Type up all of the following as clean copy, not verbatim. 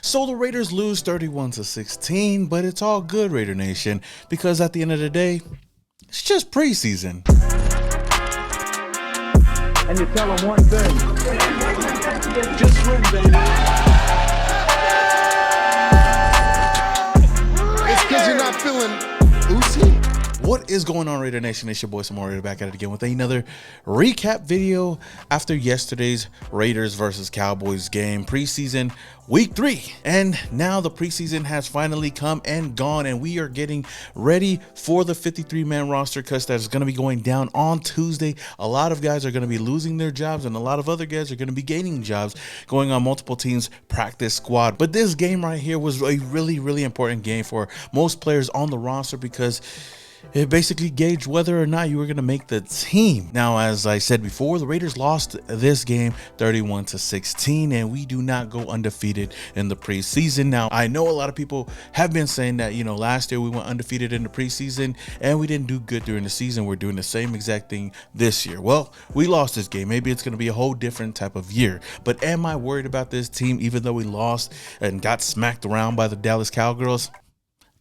So the Raiders lose 31-16, but it's all good, Raider Nation, because at the end of the day, it's just preseason. And you tell them one thing. Just win, baby. It's because you're not feeling oozy. What is going on, Raider Nation? It's your boy Samori back at it again with another recap video after yesterday's Raiders versus Cowboys game, preseason week 3. And now the preseason has finally come and gone, and we are getting ready for the 53-man roster cuts that is going to be going down on Tuesday. A lot of guys are going to be losing their jobs, and a lot of other guys are going to be gaining jobs, going on multiple teams' practice squad. But this game right here was a really important game for most players on the roster because it basically gauged whether or not you were going to make the team. Now, as I said before, the Raiders lost this game 31-16, and we do not go undefeated in the preseason. Now, I know a lot of people have been saying that, last year we went undefeated in the preseason and we didn't do good during the season. We're doing the same exact thing this year. Well, we lost this game. Maybe it's going to be a whole different type of year. But am I worried about this team even though we lost and got smacked around by the Dallas Cowgirls?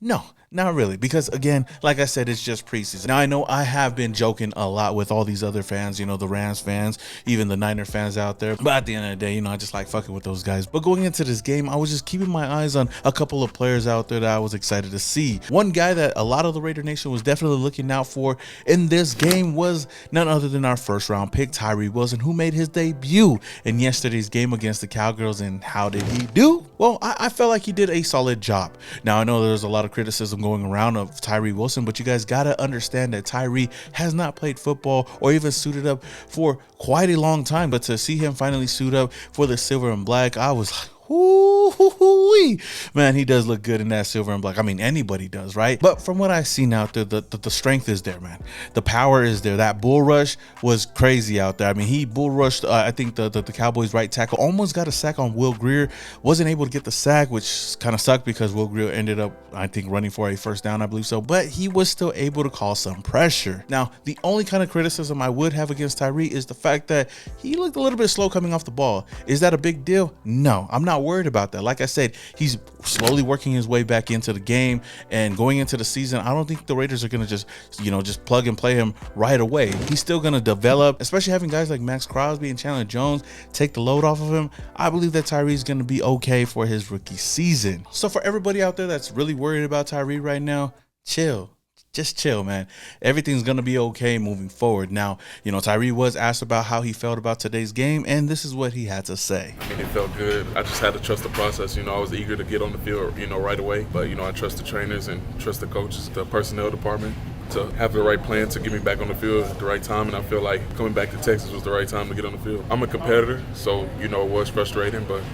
No. Not really, because again, like I said, it's just preseason. Now, I know I have been joking a lot with all these other fans, the Rams fans, even the Niner fans out there. But at the end of the day, I just like fucking with those guys. But going into this game, I was just keeping my eyes on a couple of players out there that I was excited to see. One guy that a lot of the Raider Nation was definitely looking out for in this game was none other than our first-round pick, Tyree Wilson, who made his debut in yesterday's game against the Cowgirls. And how did he do? Well, I felt like he did a solid job. Now, I know there's a lot of criticism going around of Tyree Wilson, but you guys got to understand that Tyree has not played football or even suited up for quite a long time. But to see him finally suit up for the silver and black, I was like, ooh, man, he does look good in that silver and black. I mean, anybody does, right? But from what I've seen out there, the strength is there, man. The power is there. That bull rush was crazy out there. I mean, he bull rushed, I think the Cowboys right tackle almost got a sack on Will Greer. Wasn't able to get the sack, which kind of sucked because Will Greer ended up, I think, running for a first down, I believe so. But he was still able to cause some pressure. Now, the only kind of criticism I would have against Tyree is the fact that he looked a little bit slow coming off the ball. Is that a big deal? No, I'm not worried about that. Like I said, he's slowly working his way back into the game, and going into the season, I don't think the Raiders are going to just plug and play him right away. He's still going to develop, especially having guys like Max Crosby and Chandler Jones take the load off of him. I believe that Tyree's going to be okay for his rookie season. So for everybody out there that's really worried about Tyree right now, chill. Just chill, man. Everything's going to be okay moving forward. Now, Tyree was asked about how he felt about today's game, and this is what he had to say. I mean, it felt good. I just had to trust the process. I was eager to get on the field, right away. But, I trust the trainers and trust the coaches, the personnel department to have the right plan to get me back on the field at the right time. And I feel like coming back to Texas was the right time to get on the field. I'm a competitor, so, it was frustrating. But,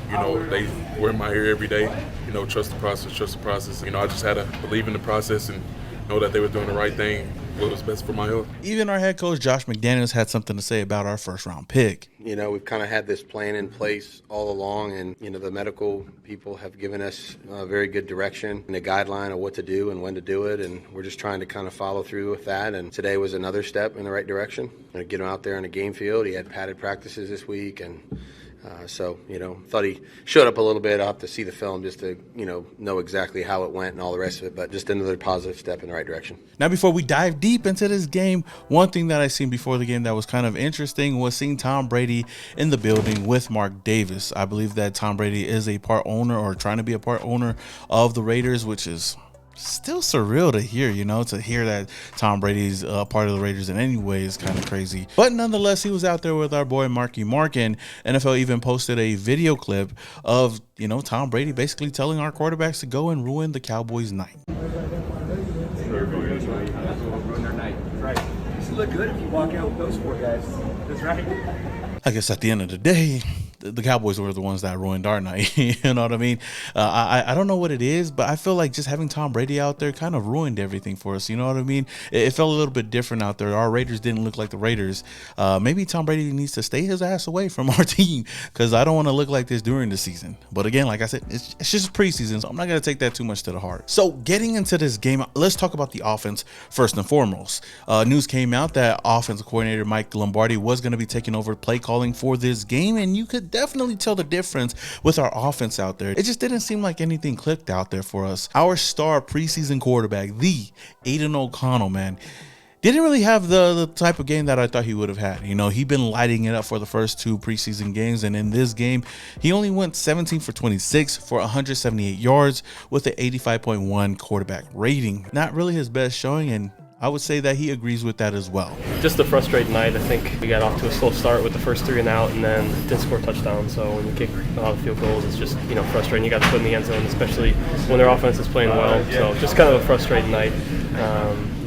they were in my ear every day. Trust the process. I just had to believe in the process and know that they were doing the right thing, what was best for my health. Even our head coach, Josh McDaniels, had something to say about our first-round pick. We've kind of had this plan in place all along, and, the medical people have given us a very good direction and a guideline of what to do and when to do it, and we're just trying to kind of follow through with that. And today was another step in the right direction. Get him out there in a game field. He had padded practices this week, and so, thought he showed up a little bit. I'll have to see the film just to, know exactly how it went and all the rest of it, but just another positive step in the right direction. Now, before we dive deep into this game, one thing that I seen before the game that was kind of interesting was seeing Tom Brady in the building with Mark Davis. I believe that Tom Brady is a part owner, or trying to be a part owner of the Raiders, which is still surreal to hear, to hear that Tom Brady's part of the Raiders in any way is kind of crazy. But nonetheless, he was out there with our boy Marky Mark, and NFL even posted a video clip of, Tom Brady basically telling our quarterbacks to go and ruin the Cowboys' night. Ruin their night. Right. You look good if you walk out with those 4 guys. That's right. I guess at the end of the day, the Cowboys were the ones that ruined our night. You know what I mean? I don't know what it is, but I feel like just having Tom Brady out there kind of ruined everything for us. You know what I mean? It felt a little bit different out there. Our Raiders didn't look like the Raiders. Maybe Tom Brady needs to stay his ass away from our team, because I don't want to look like this during the season. But again, like I said, it's just preseason, so I'm not going to take that too much to the heart. So getting into this game, let's talk about the offense first and foremost. News came out that offensive coordinator Mike Lombardi was going to be taking over play calling for this game, and you could could definitely tell the difference with our offense out there. It just didn't seem like anything clicked out there for us. Our star preseason quarterback, the Aiden O'Connell, man, didn't really have the type of game that I thought he would have had. You know, he'd been lighting it up for the first 2 preseason games, and in this game, he only went 17 for 26 for 178 yards with an 85.1 quarterback rating. Not really his best showing, and I would say that he agrees with that as well. Just a frustrating night. I think we got off to a slow start with the first 3 and out, and then didn't score touchdowns. So when you kick a lot of field goals, it's just, you know, frustrating. You got to put in the end zone, especially when their offense is playing well. So just kind of a frustrating night.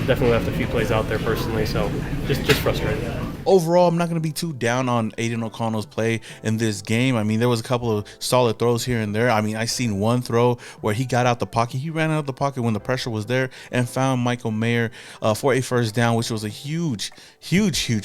Definitely left a few plays out there personally, so just frustrating. Overall, I'm not going to be too down on Aiden O'Connell's play in this game. I mean, there was a couple of solid throws here and there. I mean, I seen one throw where he got out the pocket. He ran out of the pocket when the pressure was there and found Michael Mayer for a first down, which was a huge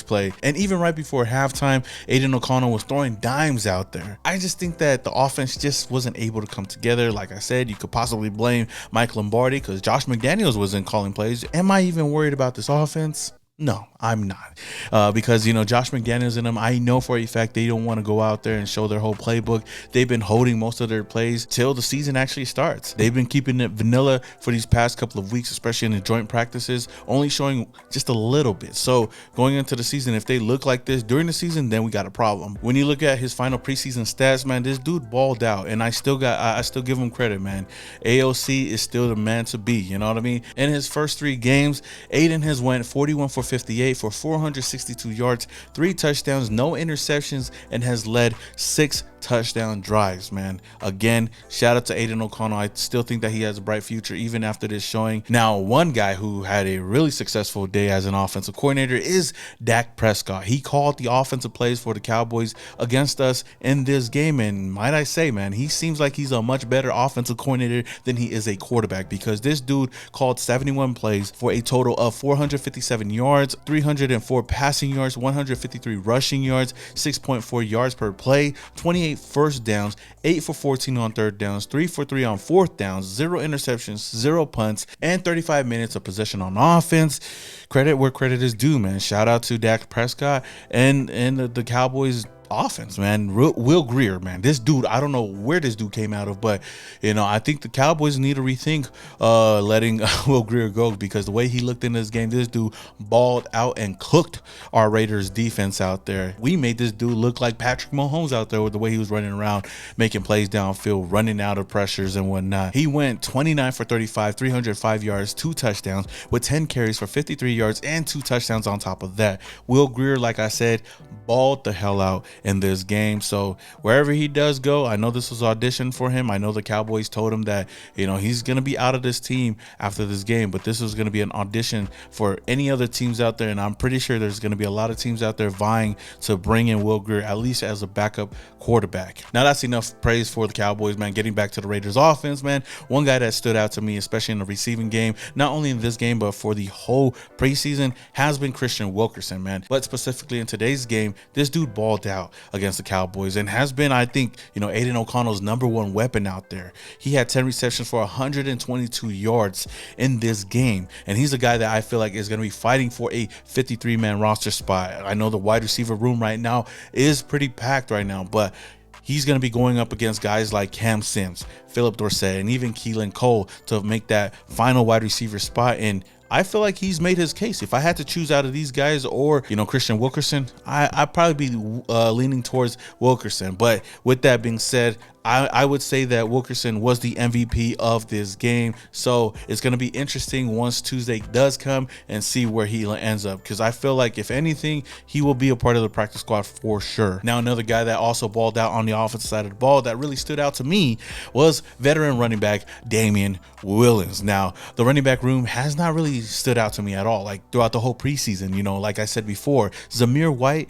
play. And even right before halftime, Aiden O'Connell was throwing dimes out there. I just think that the offense just wasn't able to come together. Like I said, you could possibly blame Mike Lombardi because Josh McDaniels wasn't calling plays. Am I even worried about this offense? No, I'm not, because, you know, Josh McDaniels and them, I know for a fact they don't want to go out there and show their whole playbook. They've been holding most of their plays till the season actually starts. They've been keeping it vanilla for these past couple of weeks, especially in the joint practices, only showing just a little bit. So going into the season, if they look like this during the season, then we got a problem. When you look at his final preseason stats, man, this dude balled out, and I still give him credit, man. AOC is still the man to be, you know what I mean? In his first 3 games, Aiden has went 41 for 58 for 462 yards, 3 touchdowns, no interceptions, and has led 6 touchdown drives, man. Again, shout out to Aiden O'Connell. I still think that he has a bright future even after this showing. Now, one guy who had a really successful day as an offensive coordinator is Dak Prescott. He called the offensive plays for the Cowboys against us in this game, and might I say, man, he seems like he's a much better offensive coordinator than he is a quarterback, because this dude called 71 plays for a total of 457 yards, 304 passing yards, 153 rushing yards, 6.4 yards per play, 28 first downs, 8 for 14 on third downs, 3 for 3 on fourth downs, 0 interceptions, 0 punts, and 35 minutes of possession on offense. Credit where credit is due, man. Shout out to Dak Prescott and the Cowboys offense, man. Will Grier, man, this dude, I don't know where this dude came out of, but, you know, I think the Cowboys need to rethink letting Will Grier go, because the way he looked in this game, this dude balled out and cooked our Raiders defense out there. We made this dude look like Patrick Mahomes out there with the way he was running around, making plays downfield, running out of pressures and whatnot. He went 29 for 35, 305 yards, 2 touchdowns with 10 carries for 53 yards and 2 touchdowns on top of that. Will Grier, like I said, balled the hell out in this game. So wherever he does go, I know this was audition for him. I know the Cowboys told him that, you know, he's going to be out of this team after this game, but this was going to be an audition for any other teams out there. And I'm pretty sure there's going to be a lot of teams out there vying to bring in Will Grier, at least as a backup quarterback. Now that's enough praise for the Cowboys, man. Getting back to the Raiders offense, man, one guy that stood out to me, especially in the receiving game, not only in this game, but for the whole preseason, has been Christian Wilkerson, man. But specifically in today's game, this dude balled out against the Cowboys and has been, I think, you know, Aiden O'Connell's #1 weapon out there. He had 10 receptions for 122 yards in this game, and he's a guy that I feel like is going to be fighting for a 53-man roster spot. I know the wide receiver room right now is pretty packed right now, but he's going to be going up against guys like Cam Sims, Philip Dorsett, and even Keelan Cole to make that final wide receiver spot. And I feel like he's made his case. If I had to choose out of these guys or, you know, Christian Wilkerson, I'd probably be leaning towards Wilkerson. But with that being said, I would say that Wilkerson was the MVP of this game. So it's going to be interesting once Tuesday does come and see where he ends up, because I feel like if anything, he will be a part of the practice squad for sure. Now, another guy that also balled out on the offensive side of the ball that really stood out to me was veteran running back Damian Williams. Now, the running back room has not really stood out to me at all, like throughout the whole preseason. You know, like I said before, Zamir White,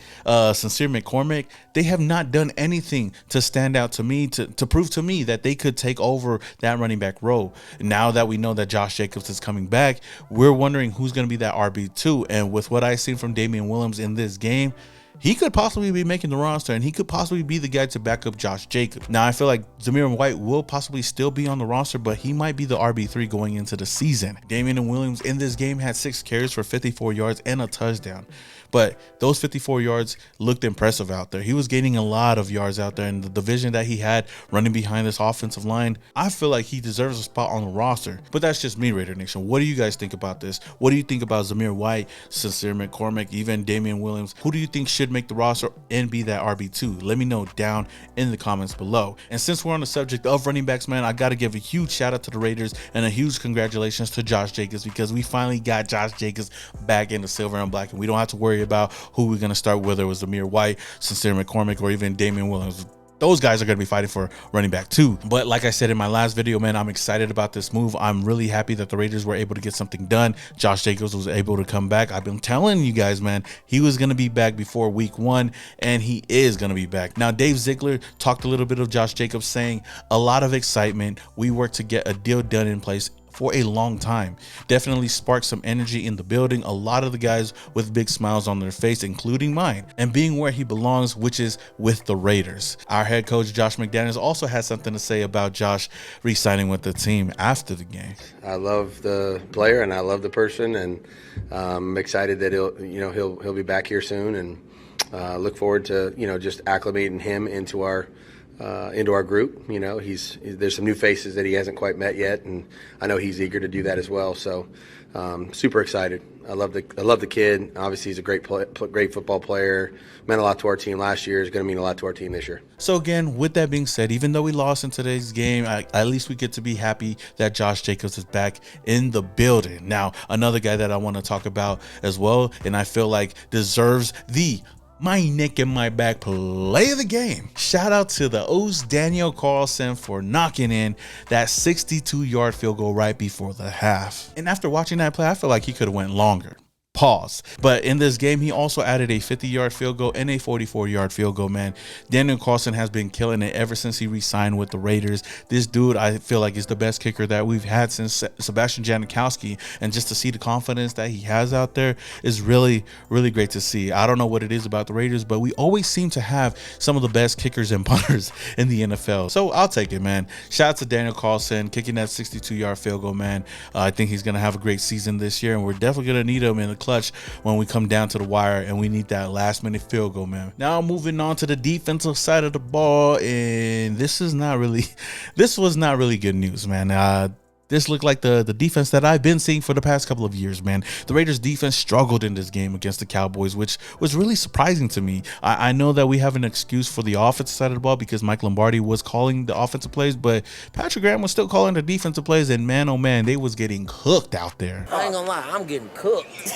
Sincere McCormick, they have not done anything to stand out to me, to prove to me that they could take over that running back role. Now that we know that Josh Jacobs is coming back, we're wondering who's going to be that RB2. And with what I've seen from Damian Williams in this game, he could possibly be making the roster, and he could possibly be the guy to back up Josh Jacobs. Now, I feel like Zamir White will possibly still be on the roster, but he might be the RB3 going into the season. Damian Williams in this game had 6 carries for 54 yards and a touchdown. But those 54 yards looked impressive out there. He was gaining a lot of yards out there, and the division that he had running behind this offensive line, I feel like he deserves a spot on the roster. But that's just me, Raider Nation. What do you guys think about this? What do you think about Zamir White, Sincere McCormick, even Damian Williams? Who do you think should make the roster and be that RB2? Let me know down in the comments below. And since we're on the subject of running backs, man, I got to give a huge shout out to the Raiders and a huge congratulations to Josh Jacobs, because we finally got Josh Jacobs back in the silver and black, and we don't have to worry about who we're going to start, whether it was Zamir White, Sincere McCormick, or even Damian Williams. Those guys are going to be fighting for running back too. But like I said in my last video, man, I'm excited about this move. I'm really happy that the Raiders were able to get something done. Josh Jacobs was able to come back. I've been telling you guys, man, he was going to be back before week 1, and he is going to be back. Now, Dave Ziegler talked a little bit of Josh Jacobs, saying a lot of excitement. We worked to get a deal done in place for a long time. Definitely sparked some energy in the building. A lot of the guys with big smiles on their face, including mine, and being where he belongs, which is with the Raiders. Our head coach Josh McDaniels also had something to say about Josh re-signing with the team after the game. I love the player and I love the person, and I'm excited that he'll be back here soon, and look forward to just acclimating him into our group. There's some new faces that he hasn't quite met yet, and I know he's eager to do that as well. So super excited. I love the kid. Obviously, he's a great football player. Meant a lot to our team last year. Is going to mean a lot to our team this year. So again, with that being said, even though we lost in today's game, at least we get to be happy that Josh Jacobs is back in the building. Now, another guy that I want to talk about as well, and I feel like deserves the my neck and my back play of the game. Shout out to the O's Daniel Carlson for knocking in that 62-yard field goal right before the half. And after watching that play, I feel like he could have went longer. Pause. But in this game, he also added a 50-yard field goal and a 44-yard field goal, man. Daniel Carlson has been killing it ever since he re-signed with the Raiders. This dude, I feel like, is the best kicker that we've had since Sebastian Janikowski, and just to see the confidence that he has out there is really, really great to see. I don't know what it is about the Raiders, but we always seem to have some of the best kickers and punters in the NFL. So I'll take it, man. Shout out to Daniel Carlson kicking that 62-yard field goal, man. I think he's going to have a great season this year, and we're definitely going to need him in the clutch when we come down to the wire and we need that last minute field goal, man. Now moving on to the defensive side of the ball, and this was not really good news, man. This looked like the defense that I've been seeing for the past couple of years, man. The Raiders defense struggled in this game against the Cowboys, which was really surprising to me. I know that we have an excuse for the offensive side of the ball because Mike Lombardi was calling the offensive plays, but Patrick Graham was still calling the defensive plays, and man, oh man, they was getting cooked out there. I ain't gonna lie, I'm getting cooked.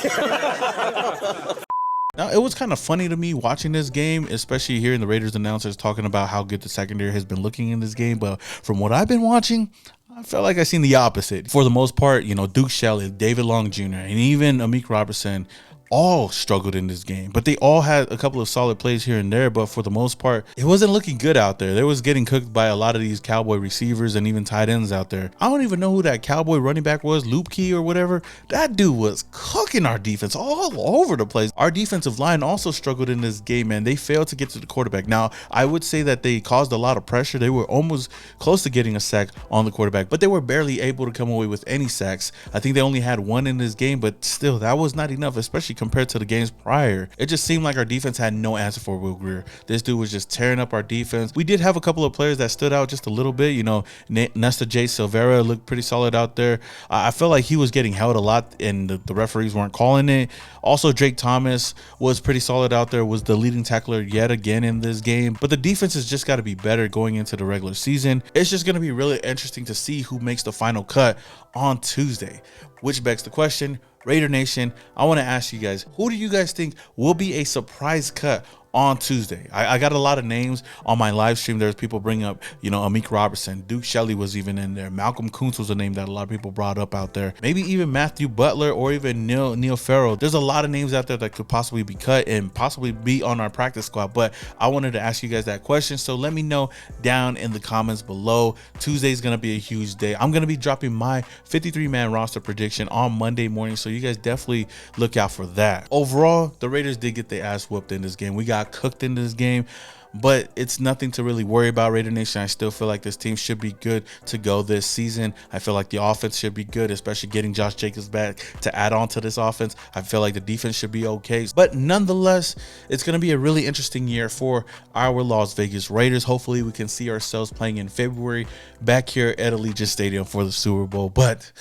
Now, it was kind of funny to me watching this game, especially hearing the Raiders announcers talking about how good the secondary has been looking in this game, but from what I've been watching, I felt like I seen the opposite. For the most part, Duke Shelley, David Long Jr., and even Amik Robertson all struggled in this game, but they all had a couple of solid plays here and there. But for the most part, it wasn't looking good out there. They was getting cooked by a lot of these Cowboy receivers and even tight ends out there. I don't even know who that Cowboy running back was, Loop Key or whatever. That dude was cooking our defense all over the place. Our defensive line also struggled in this game, man. They failed to get to the quarterback. Now, I would say that they caused a lot of pressure. They were almost close to getting a sack on the quarterback, but they were barely able to come away with any sacks. I think they only had one in this game, but still, that was not enough, especially compared to the games prior. It just seemed like our defense had no answer for Will Grier. This dude was just tearing up our defense. We did have a couple of players that stood out just a little bit. Nesta J. Silvera looked pretty solid out there. I felt like he was getting held a lot and the referees weren't calling it. Also, Drake Thomas was pretty solid out there, was the leading tackler yet again in this game. But the defense has just got to be better going into the regular season. It's just going to be really interesting to see who makes the final cut on Tuesday, which begs the question, Raider Nation, I want to ask you guys, who do you guys think will be a surprise cut on Tuesday. I got a lot of names on my live stream. There's people bringing up, Amik Robertson. Duke Shelley was even in there. Malcolm Kuntz was a name that a lot of people brought up out there. Maybe even Matthew Butler or even Neil Farrell. There's a lot of names out there that could possibly be cut and possibly be on our practice squad. But I wanted to ask you guys that question. So let me know down in the comments below. Tuesday is going to be a huge day. I'm going to be dropping my 53-man roster prediction on Monday morning. So you guys definitely look out for that. Overall, the Raiders did get their ass whooped in this game. We got cooked in this game, but it's nothing to really worry about. Raider Nation, I still feel like this team should be good to go this season. I feel like the offense should be good, especially getting Josh Jacobs back to add on to this offense. I feel like the defense should be okay, but nonetheless, it's going to be a really interesting year for our Las Vegas Raiders. Hopefully we can see ourselves playing in February back here at Allegiant Stadium for the Super Bowl, but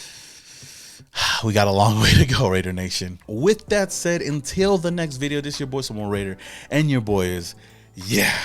we got a long way to go, Raider Nation. With that said, until the next video, this is your boy Samoan Raider, and your boy is, yeah.